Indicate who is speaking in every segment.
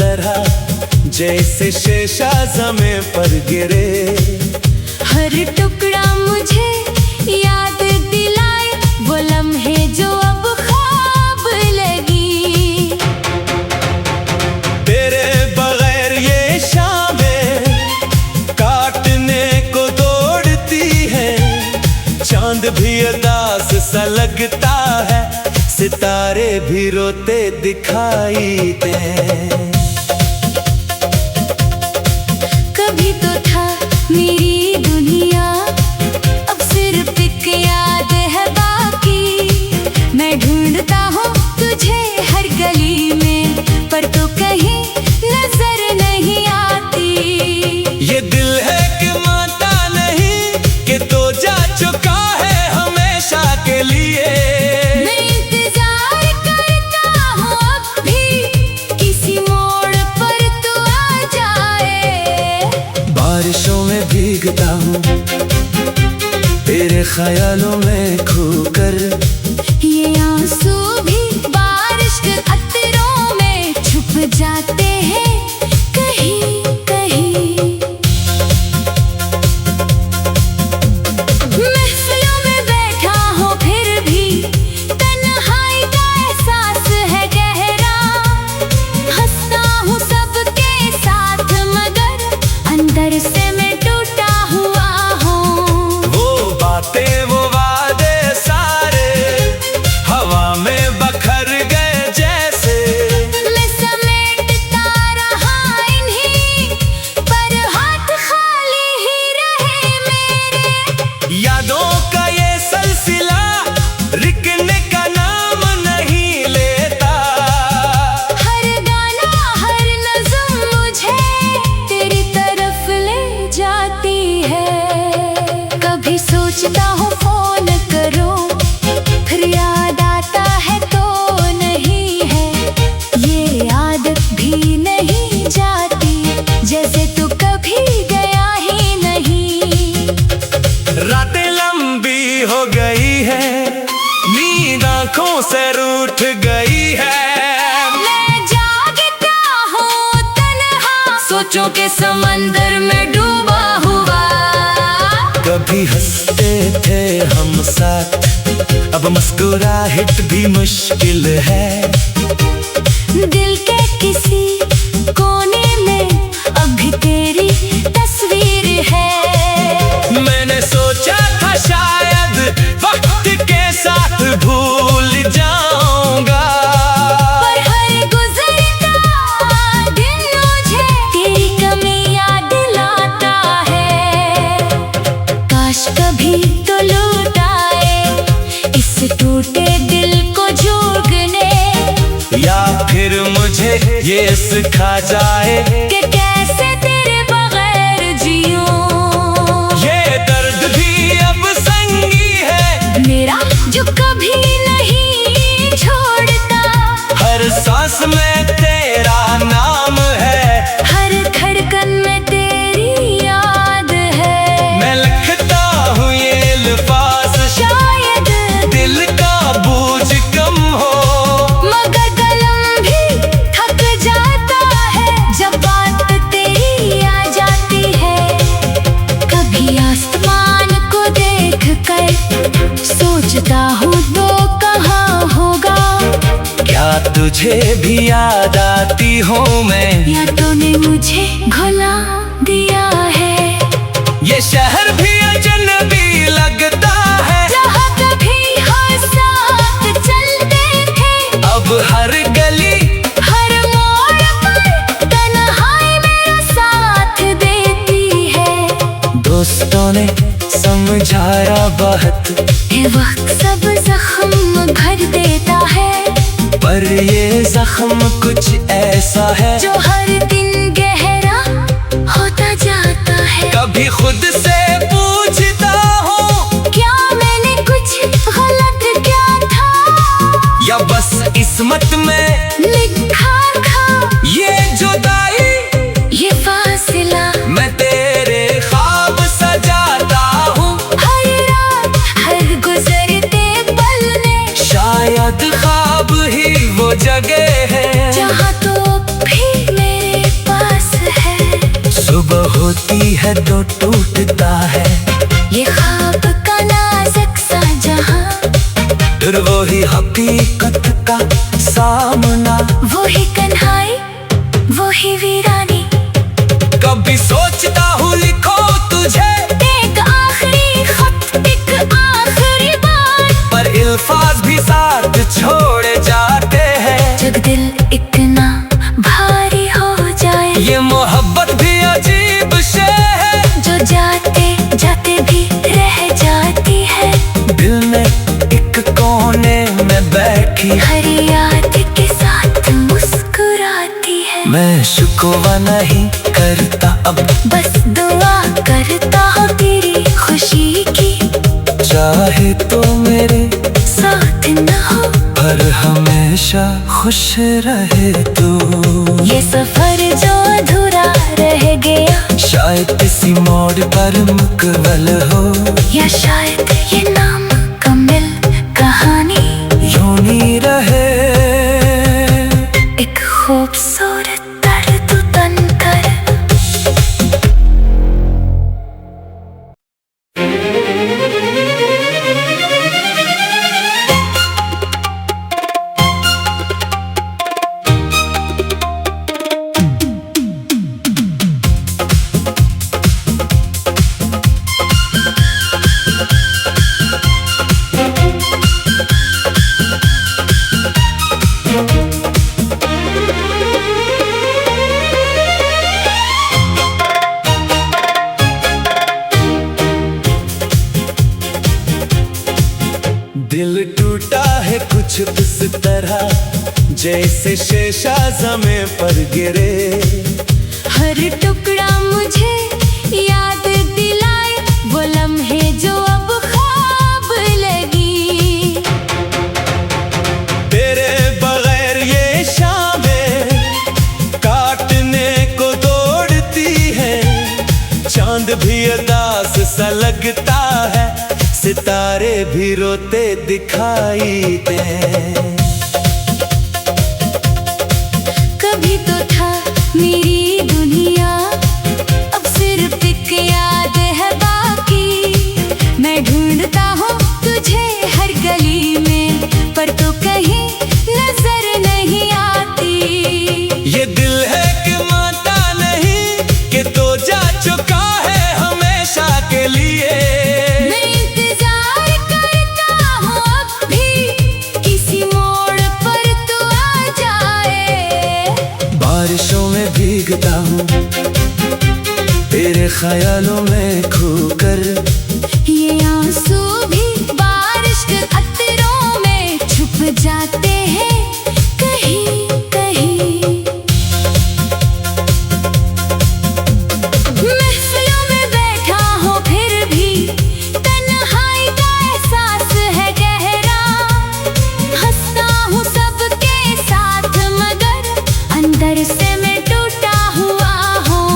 Speaker 1: तरह जैसे शेषा ज़मीं पर गिरे।
Speaker 2: हर टुकड़ा मुझे याद दिलाए वो लम्हे जो अब ख्वाब लगी।
Speaker 1: तेरे बगैर ये शामें काटने को दौड़ती है। चांद भी उदास सा लगता है, सितारे भी रोते दिखाई दे।
Speaker 2: कभी तो था मेरी दुनिया, अब सिर्फ एक याद है बाकी। मैं ढूंढता हूँ तुझे हर गली में, पर तू कहीं नजर नहीं आती।
Speaker 1: ये दिल है कि मानता नहीं कि तो जा चुका है हमेशा के लिए।
Speaker 2: मैं इंतजार करता हूँ अब भी किसी मोड़ पर तू आ जाए।
Speaker 1: बारिशों में भीगता हूँ तेरे ख्यालों में खोकर।
Speaker 2: ये आंसू भी बारिश के कतरों में छुप जाते हैं कहीं कहीं। महफिलों में बैठा हूँ फिर भी तन्हाई का एहसास है गहरा। हंसता हूँ सबके साथ मगर अंदर से मैं टूटा हुआ हूँ।
Speaker 1: वो बातें वो वादे सारे हवा में बखर गए जैसे।
Speaker 2: मैं समेटता रहा इन्हीं, पर हाथ खाली ही रहे मेरे।
Speaker 1: यादों का ये सिलसिला रुकने का नाम नहीं लेता।
Speaker 2: हर गाना हर नज़्म मुझे तेरी तरफ ले जाती है। कभी सोचता हूँ फोन करूँ, फिर याद आता है तो नहीं है। ये आदत भी नहीं जाती, जैसे तू कभी गया ही नहीं।
Speaker 1: रातें लंबी हो गई है, नींद आंखों से रूठ गई है।
Speaker 2: मैं जागता हूँ तन्हा, सोचों के समंदर में डूबा हुआ।
Speaker 1: कभी हंसते थे हम साथ, अब मुस्कुराहट भी मुश्किल है।
Speaker 2: दिल के किसी कोने में अभी तेरी तस्वीर है।
Speaker 1: मैंने सोचा था शायद वक्त के साथ भूल जाऊंगा,
Speaker 2: पर हर गुजरता दिन मुझे तेरी कमी याद दिलाता है। काश कभी तो लौट आए इस टूटे दिल को जोड़ने,
Speaker 1: या फिर मुझे ये सिखा जाए
Speaker 2: कि कैसे तेरे बगैर जीऊं।
Speaker 1: ये दर्द भी अब संगी है
Speaker 2: मेरा जो कभी नहीं छोड़ता।
Speaker 1: हर सांस में तेरा नाम है,
Speaker 2: हर धड़कन में तेरी याद है।
Speaker 1: मैं लिखता हूँ ये अल्फाज
Speaker 2: शायद
Speaker 1: दिल का बोझ कम हो।
Speaker 2: मगर कलम भी थक जाता है जब बात तेरी आ जाती है। कभी आसमान को देख कर सोचता हूँ तो कहाँ होगा।
Speaker 1: क्या तुझे भी याद आती हूँ मैं,
Speaker 2: या तूने मुझे भुला दिया है।
Speaker 1: ये शहर भी अजनबी लगता है,
Speaker 2: जहाँ कभी हम साथ चलते थे,
Speaker 1: अब हर गली
Speaker 2: हर मोड़ पर तन्हाई मेरा साथ देती है।
Speaker 1: दोस्तों ने समझाया बहुत,
Speaker 2: ये वक्त सब जख्म भर देता है,
Speaker 1: पर ये जख्म कुछ ऐसा है
Speaker 2: जो हर दिन गहरा होता जाता है।
Speaker 1: कभी खुद से पूछता हूँ
Speaker 2: क्या मैंने कुछ गलत किया था,
Speaker 1: या बस किस्मत में
Speaker 2: लिखा था
Speaker 1: ये जुदाई,
Speaker 2: ये फासिला।
Speaker 1: मैं तेरे ख्वाब सजाता हूँ
Speaker 2: हर रात हर गुजरते पल ने,
Speaker 1: शायद ख्वाब ही वो जगह है
Speaker 2: जहाँ तो भी मैं
Speaker 1: है तो टूटता है।
Speaker 2: ये ख्वाब का नाजुक सा जहां,
Speaker 1: फिर वही हकीकत का सामना,
Speaker 2: वही कन्हाई वही वीरानी।
Speaker 1: कभी सोचता हूँ लिखो तुझे
Speaker 2: एक आखिरी खत, एक आखिरी बात,
Speaker 1: पर अल्फाज भी साथ छोड़े जाते हैं।
Speaker 2: जब दिल इतना भारी हो जाए,
Speaker 1: ये मोहब्बत भी अजीब शे है,
Speaker 2: जो जाते जाते भी रह जाती है।
Speaker 1: दिल में एक कोने में बैठी
Speaker 2: हर याद के साथ मुस्कुराती है।
Speaker 1: मैं शुक्वा नहीं करता अब,
Speaker 2: बस दुआ करता हूँ तेरी खुशी की,
Speaker 1: चाहे तो मेरे
Speaker 2: साथ न हो
Speaker 1: पर हमेशा खुश रहे तू।
Speaker 2: ये सफर जो अधूरा रह गया,
Speaker 1: शायद किसी मोड़ पर मुकम्मल हो,
Speaker 2: या शायद ये नाम कमिल कहानी
Speaker 1: यूं नहीं रहे।
Speaker 2: एक खूबसूरत दर्द तन कर।
Speaker 1: दिल टूटा है कुछ इस तरह, जैसे शीशा ज़मीं पर गिरे।
Speaker 2: हर टुकड़ा मुझे याद दिलाए वो लम्हे जो अब ख्वाब लगी।
Speaker 1: तेरे बगैर ये शामें काटने को दौड़ती है, चांद भी उदास सा लगता है, सितारे भी रोते दिखाई दे।
Speaker 2: कभी तो था मेरी दुनिया, अब सिर्फ एक याद है बाकी। मैं ढूंढता हूँ तुझे हर गली में, पर तो कहीं नजर नहीं आती।
Speaker 1: ये दिल है कि मानता नहीं कि तो जा चुका है हमेशा के लिए।
Speaker 2: मैं इंतजार करता हूँ अब भी, किसी मोड़ पर तू आ जाए।
Speaker 1: बारिशों में भीगता हूँ तेरे ख्यालों में खोकर,
Speaker 2: ये आंसू भी बारिश के कतरों में छुप जाते हैं कहीं कहीं। महफिलों में बैठा हूँ फिर भी, तन्हाई का एहसास है गहरा। हंसता हूँ सबके साथ मगर अंदर से मैं टूटा हुआ हूँ।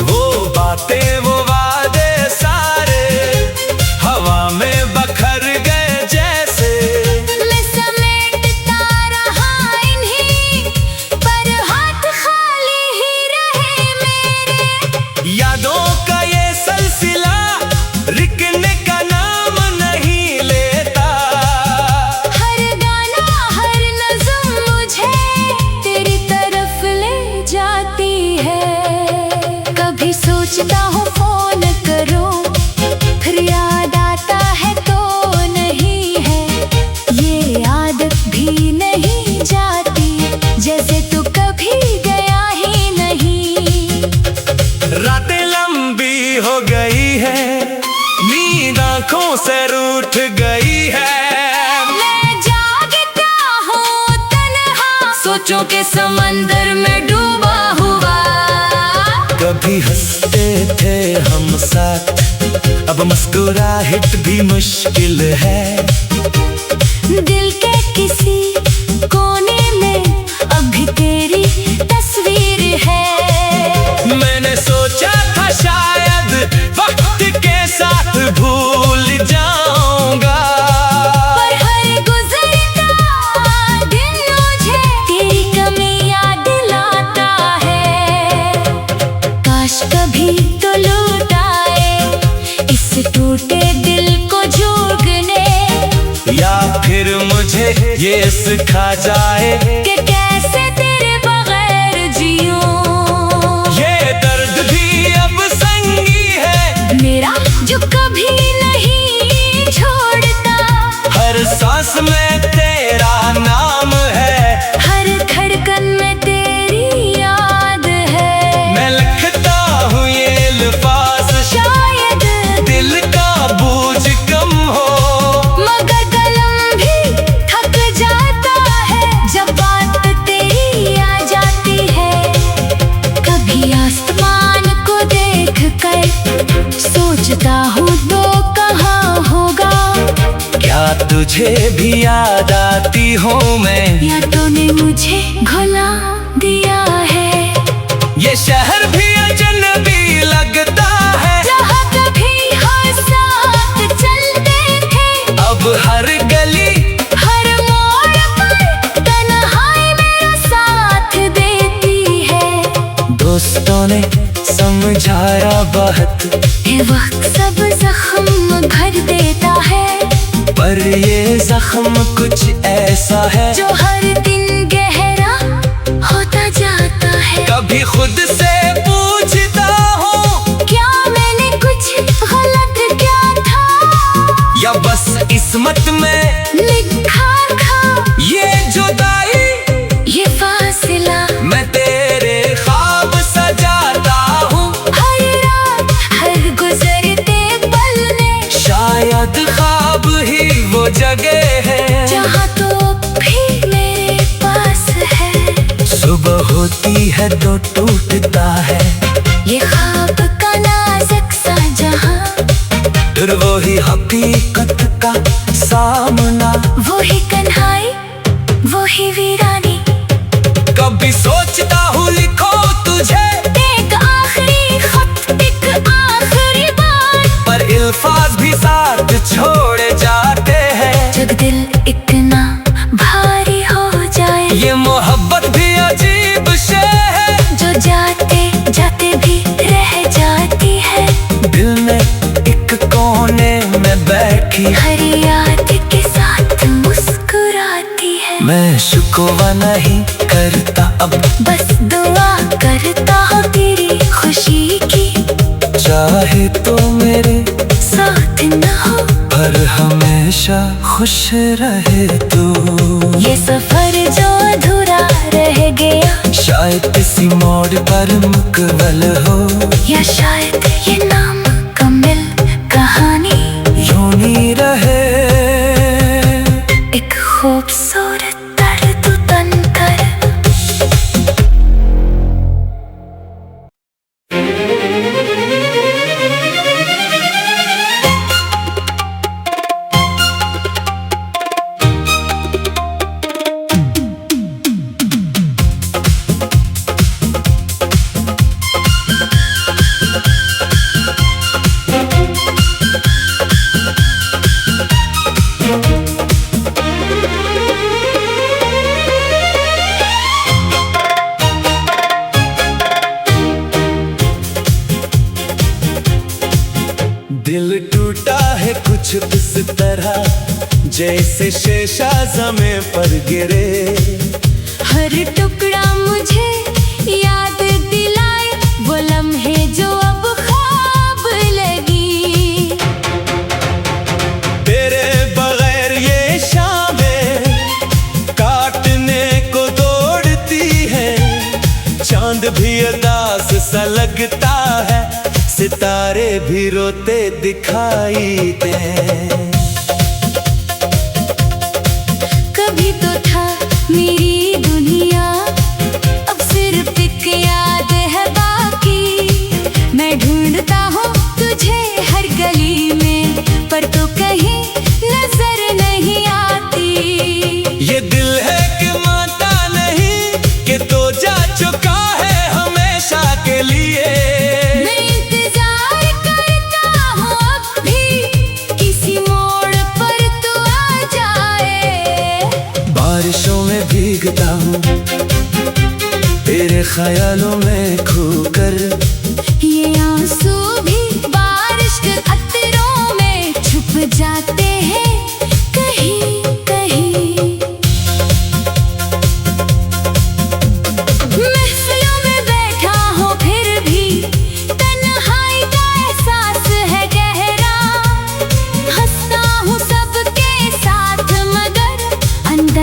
Speaker 1: वो बातें वो वादे सारे हवा में बखर गए जैसे।
Speaker 2: मैं समेटता रहा इन्हीं, पर हाथ खाली ही रहे मेरे।
Speaker 1: यादों का ये सिलसिला रुकने का नाम नहीं लेता।
Speaker 2: हर गाना हर नज़्म मुझे तेरी तरफ ले जाती है। कभी सोचता हूँ फोन करूँ, फिर याद आता है तो नहीं है। ये आदत भी नहीं जाती, जैसे तू कभी गया ही नहीं।
Speaker 1: रातें लंबी हो गई है, नींद आंखों से रूठ गई है।
Speaker 2: मैं जागता हूँ तन्हा, सोचों के समंदर में डूबा हुआ।
Speaker 1: कभी हंसते थे हम साथ, अब मुस्कुराहट भी मुश्किल है।
Speaker 2: दिल के किसी कोने में अभी तेरी तस्वीर है।
Speaker 1: मैंने सोचा था शायद वक्त के साथ भूल जाऊंगा,
Speaker 2: पर हर गुजरता दिन मुझे तेरी कमी याद दिलाता है। काश कभी तो लौट
Speaker 1: मुझे ये सिखा जाए
Speaker 2: कि कैसे तेरे बगैर जियूं।
Speaker 1: ये दर्द भी अब संगी है
Speaker 2: मेरा जो कभी नहीं छोड़ता,
Speaker 1: हर सांस में तेरा नाम है,
Speaker 2: हर धड़कन में तेरी याद है।
Speaker 1: मैं लिखता हूँ ये अल्फाज,
Speaker 2: शायद
Speaker 1: दिल का बोझ कम हो,
Speaker 2: मगर कलम भी थक जाता है जब बात तेरी आ जाती है। कभी आसमान को देख कर सोचता हूँ तो कहाँ होगा,
Speaker 1: क्या तुझे भी याद आती हूँ मैं,
Speaker 2: या तूने मुझे भुला दिया है।
Speaker 1: ये शहर भी अजनबी लगता है,
Speaker 2: जहाँ कभी हम साथ चलते थे,
Speaker 1: अब हर गली
Speaker 2: हर मोड़ पर तन्हाई मेरा साथ देती है।
Speaker 1: दोस्तों ने समझाया बहुत,
Speaker 2: ये वक्त सब जख्म भर देता है,
Speaker 1: पर ये जख्म कुछ ऐसा है
Speaker 2: जो हर दिन गहरा होता जाता है।
Speaker 1: कभी खुद से पूछता हूँ,
Speaker 2: क्या मैंने कुछ गलत किया था,
Speaker 1: या बस किस्मत में
Speaker 2: लिखा था
Speaker 1: ये जुदाई,
Speaker 2: ये फासला।
Speaker 1: मैं तेरे ख्वाब सजाता हूँ,
Speaker 2: हर रात हर गुजरते पल में,
Speaker 1: शायद ख्वाब ही वो जगह है
Speaker 2: जहाँ तो भी मेरे पास है।
Speaker 1: सुबह होती है तो टूटता है,
Speaker 2: ये ख्वाब का नाजुक सा जहाँ,
Speaker 1: फिर वो ही हकीकत का सामना,
Speaker 2: वो ही कन्हाई वो ही वीरानी।
Speaker 1: कभी सोचता हूँ लिखो तुझे
Speaker 2: एक आखिरी खत, एक आखिरी बार,
Speaker 1: पर अल्फाज भी साथ छोड़े जाते हैं।
Speaker 2: जब दिल इतना भारी हो जाए,
Speaker 1: ये मोहब्बत भी अजीब शे है,
Speaker 2: जो जाते जाते भी रह जाती है।
Speaker 1: दिल में एक कोने में बैठी,
Speaker 2: हर याद के साथ मुस्कुराती है।
Speaker 1: मैं शुक्वा नहीं करता अब,
Speaker 2: बस दुआ करता हूँ तेरी खुशी की,
Speaker 1: चाहे तो मेरे
Speaker 2: साथ न हो
Speaker 1: पर हमेशा खुश रहे तू।
Speaker 2: ये सफर जो अधूरा रह गया,
Speaker 1: शायद किसी मोड़ पर मुकम्मल हो,
Speaker 2: या शायद ये नामुकम्मल कहानी
Speaker 1: यूं रहे।
Speaker 2: एक खूबसूरत दर्द तन कर।
Speaker 1: दिल टूटा है कुछ इस तरह, जैसे शीशा ज़मीं पर गिरे।
Speaker 2: हर टुकड़ा मुझे याद दिलाए वो लम्हे जो अब ख्वाब लगी।
Speaker 1: तेरे बगैर ये शामें काटने को दौड़ती है, चांद भी उदास सा लगता है, सितारे भी रोते दिखाई दे।
Speaker 2: कभी तो था मेरी दुनिया, अब सिर्फ एक याद है बाकी। मैं ढूंढता हूँ तुझे हर गली में, पर तो कहीं नजर नहीं आती।
Speaker 1: ये दिल है कि मानता नहीं कि तो जा चुका है हमेशा के लिए।
Speaker 2: मैं इंतजार करता हूँ अब भी, किसी मोड़ पर तू आ जाए।
Speaker 1: बारिशों में भीगता हूँ तेरे ख्यालों में खोकर,
Speaker 2: ये आंसू भी बारिश के कतरों में छुप जाते हैं कहीं कहीं।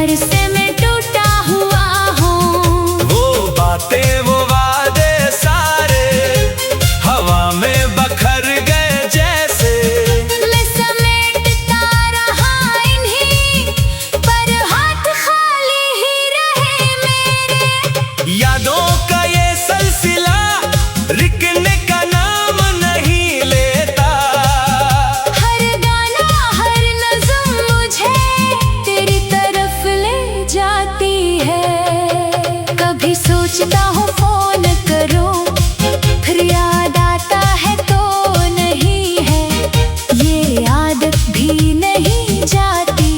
Speaker 2: अरसे में टूटा हुआ हूँ।
Speaker 1: वो बातें वो वादे सारे हवा में बखर गए जैसे।
Speaker 2: मैं समेटता रहा इन्हीं पर हाथ खाली ही रहे मेरे।
Speaker 1: यादों का ये सिलसिला रुकने का नाम नहीं लेता।
Speaker 2: हर गाना हर नज़्म मुझे तेरी तरफ ले जाती है। कभी सोचता हूँ फोन करूँ, फिर याद आता है तो नहीं है। ये आदत भी नहीं जाती,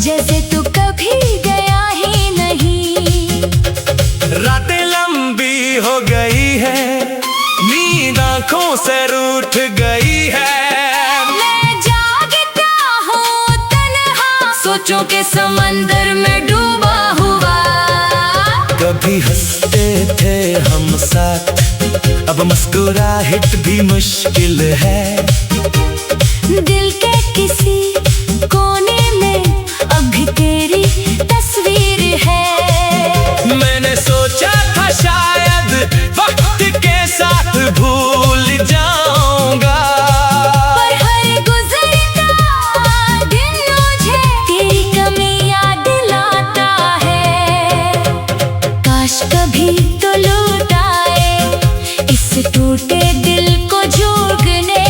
Speaker 2: जैसे तू कभी गया ही नहीं।
Speaker 1: रातें लंबी हो गई है, नींद आंखों से रूठ गई है।
Speaker 2: मैं जागता हूँ तन्हा, सोचों के समंदर में डूबा हुआ।
Speaker 1: कभी हंसते थे हम साथ, अब मुस्कुराहट भी मुश्किल है।
Speaker 2: दिल के किसी कोने में अभी तेरी तस्वीर है।
Speaker 1: मैंने सोचा था शायद वक्त के साथ भूल जाऊंगा,
Speaker 2: पर हर गुजरता दिन मुझे तेरी कमी याद दिलाता है। काश कभी तो लौट आए इस टूटे दिल को जोड़ने,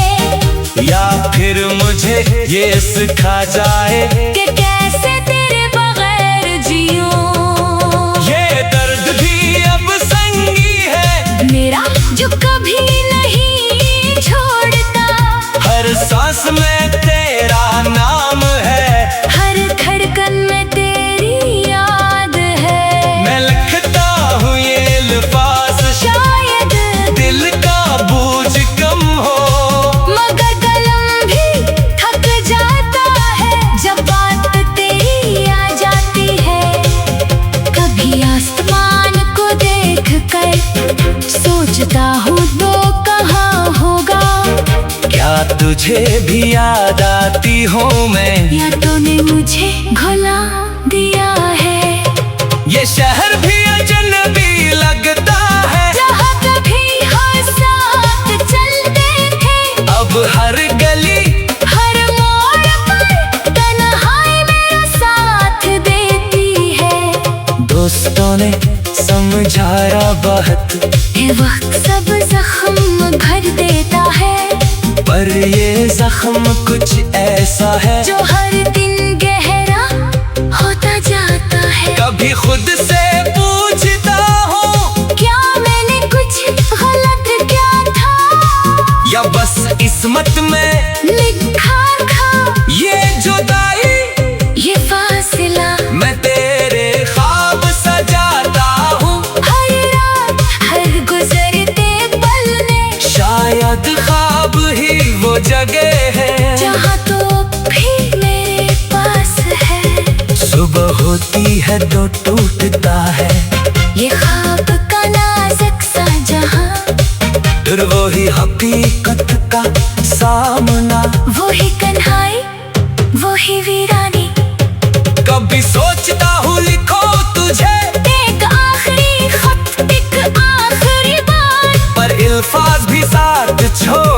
Speaker 1: या फिर मुझे ये सिखा जाए
Speaker 2: कि कैसे तेरे बगैर जीऊं।
Speaker 1: ये दर्द भी अब संगी है
Speaker 2: मेरा जो कभी नहीं छोड़ता।
Speaker 1: हर सांस में तेरा नाम है,
Speaker 2: हर धड़कन में तेरी याद है।
Speaker 1: मैं लिखता हूँ ये अल्फाज,
Speaker 2: शायद
Speaker 1: दिल का बोझ कम हो।
Speaker 2: मगर कलम भी थक जाता है जब बात तेरी आ जाती है। कभी आसमान को देख कर सोचता हूँ तो कहाँ होगा।
Speaker 1: क्या तुझे भी याद आती हूँ मैं,
Speaker 2: या तूने मुझे भुला दिया है।
Speaker 1: ये शहर भी अजनबी लगता है,
Speaker 2: जहाँ कभी हम साथ चलते थे,
Speaker 1: अब हर गली
Speaker 2: हर मोड़ पर तन्हाई मेरा साथ देती है।
Speaker 1: दोस्तों ने समझाया बहुत,
Speaker 2: ये वक्त सब जख्म भर देता है,
Speaker 1: पर ये जख्म कुछ ऐसा है
Speaker 2: जो हर दिन गहरा होता जाता है।
Speaker 1: कभी खुद से पूछता हूँ,
Speaker 2: क्या मैंने कुछ गलत किया था,
Speaker 1: या बस किस्मत में
Speaker 2: लिखा था
Speaker 1: ये जुदाई।
Speaker 2: ये फासला
Speaker 1: मैं तेरे ख्वाब सजाता हूँ,
Speaker 2: हर रात हर गुजरते पल ने।
Speaker 1: शायद ख्वाब ही वो जगह है
Speaker 2: जहाँ तो भी मेरे पास है।
Speaker 1: सुबह होती है तो टूटता है,
Speaker 2: ये ख्वाब का नाजुक सा जहाँ,
Speaker 1: फिर वही हकीकत का सामना।
Speaker 2: वही कन्हाई वही वीरानी।
Speaker 1: कभी सोचता हूँ लिखो तुझे
Speaker 2: एक आखिरी खत, एक आखिरी बात,
Speaker 1: पर अल्फाज भी साथ छोड़